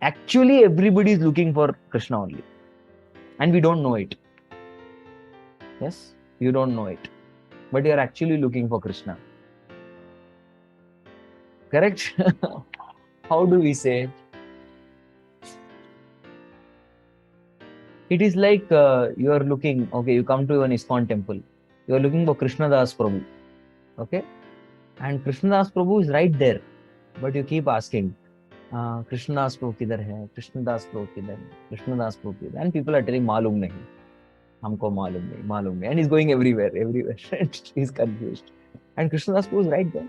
Actually, everybody is looking for Krishna only. And we don't know it. Yes, you don't know it. But you are actually looking for Krishna. Correct? How do we say? It is like you are looking, okay, you come to an ISKCON temple. You are looking for Krishna Das Prabhu. Okay? And Krishna Das Prabhu is right there. But you keep asking, Krishna Das Prabhu kidhar hai? Krishna Das Prabhu kidhar hai? Krishna Das Prabhu kidhar hai? And people are telling, malum nahi. Humko malum nahi, malum nahi. And he's going everywhere. He's confused. And Krishna Das Prabhu is right there.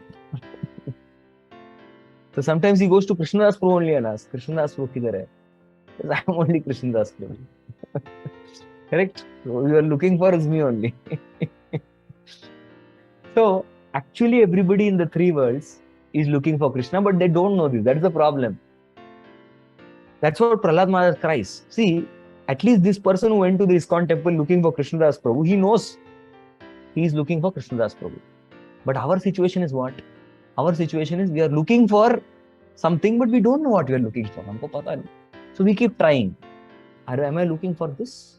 So sometimes he goes to Krishna Das Prabhu only and asks, Krishna Das Prabhu kidhar hai? Because I am only Krishna Das Prabhu. Correct? So you are looking for is me only. So actually everybody in the three worlds is looking for Krishna, but they don't know this. That's the problem. That's what Prahlad Maharaj cries. See, at least this person who went to the ISKCON temple looking for Krishna Das Prabhu, he knows he is looking for Krishna Das Prabhu. But our situation is what? Our situation is we are looking for something, but we don't know what we are looking for. Humko pata nahi. So we keep trying. Am I looking for this?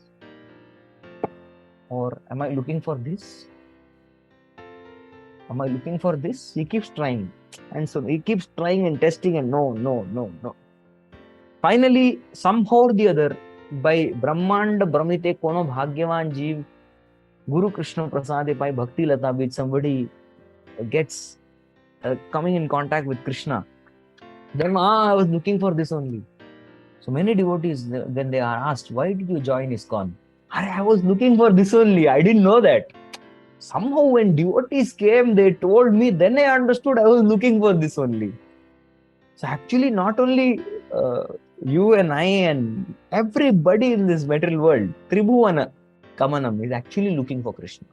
Or am I looking for this? Am I looking for this? He keeps trying. And so he keeps trying and testing and no. Finally, somehow or the other, by Brahmanda Brahmite Kono Bhagyavan Jeev, Guru Krishna Prasade by Bhakti Lata Bid, somebody gets coming in contact with Krishna. Then, I was looking for this only. So many devotees, when they are asked, why did you join ISKCON? I was looking for this only. I didn't know that. Somehow when devotees came, they told me, then I understood I was looking for this only. So actually not only you and I and everybody in this material world, Tribhuvana Kamanam is actually looking for Krishna.